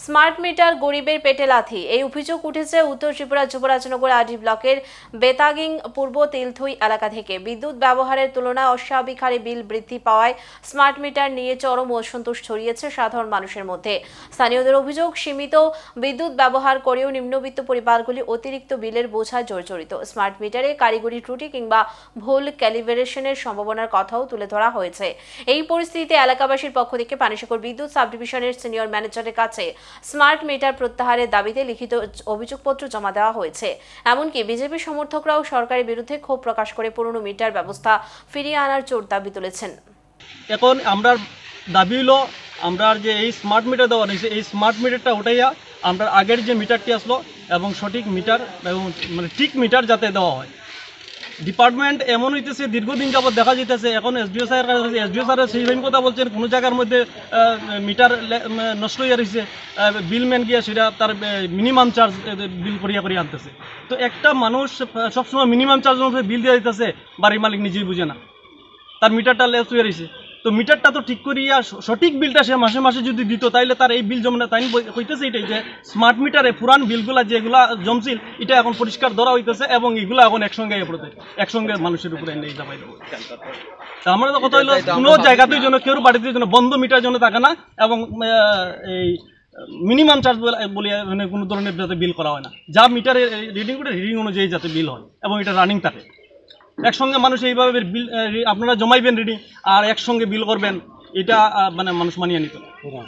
Smart meter গরিবের পেটে লাথি, এই অভিযোগ উঠেছে উত্তর ত্রিপুরা যুবরাজনগর আডি ব্লকের বেতাগিং পূর্ব তেলথুই এলাকা থেকে। বিদ্যুৎ ব্যবহারের তুলনায় অস্বাভাবিক হারে বিল বৃদ্ধি পাওয়ায় স্মার্ট মিটার নিয়ে চরম অসন্তোষ ছড়িয়েছে সাধারণ মানুষের মধ্যে। স্থানীয়দের অভিযোগ, সীমিত বিদ্যুৎ ব্যবহার করেও নিম্নবিত্ত পরিবারগুলি অতিরিক্ত বিলের বোঝায় জর্জরিত। স্মার্ট মিটারে কারিগরি ত্রুটি কিংবা ভুল ক্যালিব্রেশনের সম্ভাবনার কথাও তুলে ধরা হয়েছে। এই পরিস্থিতিতে এলাকাবাসীর পক্ষ থেকে পানিসাগর বিদ্যুৎ সাব ডিভিশনের সিনিয়র ম্যানেজারের কাছে স্মার্ট মিটার প্রত্যাহারের দাবিতে লিখিত অভিযোগপত্র জমা দেওয়া হয়েছে। এমনকি বিজেপি সমর্থকরাও সরকারের বিরুদ্ধে ক্ষোভ প্রকাশ করে পুরনো মিটার ব্যবস্থা ফিরিয়ে আনার জোর দাবি তুলেছেন। এখন আমরা দাবি হলো আমরা যে এই স্মার্ট মিটার দেওয়া হয়েছে, এই স্মার্ট মিটারটা উঠাইয়া আমরা আগের যে মিটারটি আসলো এবং সঠিক মিটার এবং মানে ঠিক মিটার যাতে দেওয়া হয়। ডিপার্টমেন্ট এমন হইতেছে, দীর্ঘদিন যাবত দেখা যেতেছে, এখন এসডিও স্যারের সেইভাবে কথা বলছেন, কোনো জায়গার মধ্যে মিটার নষ্ট হয়ে রয়েছে, বিলম্যান গিয়ে সেটা তার মিনিমাম চার্জ বিল করিয়া আনতেছে। তো একটা মানুষ সবসময় মিনিমাম চার্জের মধ্যে বিল দিয়ে দিতেছে, বাড়ির মালিক নিজেই বুঝে না, তার মিটারটা লেস হয়ে রয়েছে। তো মিটারটা তো ঠিক করিয়া সঠিক বিলটা সে মাসে মাসে যদি দিত, তাইলে তার এই বিল জমে না। তাই হইতেছে এটাই যে স্মার্ট মিটারে পুরান বিলগুলা যেগুলা জমছিল, এটা এখন পরিষ্কার ধরা হইতেছে এবং এগুলো এখন একসঙ্গে মানুষের উপরে নিয়ে যাবাই দেবো। আমার কথা হইলো কোনো জায়গাতেই যেন কেউ বাড়িতে যেন বন্ধ মিটার জন্য থাকে না এবং এই মিনিমাম চার্জ বলিয়া মানে কোনো ধরনের যাতে বিল করা হয় না। যা মিটারে রিডিং করে রিডিং অনুযায়ী যাতে বিল হয় এবং এটা রানিং থাকে। একসঙ্গে মানুষ এইভাবে বিল আপনারা জমাইবেন রিডিং আর একসঙ্গে বিল করবেন, এটা মানে মানুষ মানিয়ে নিত।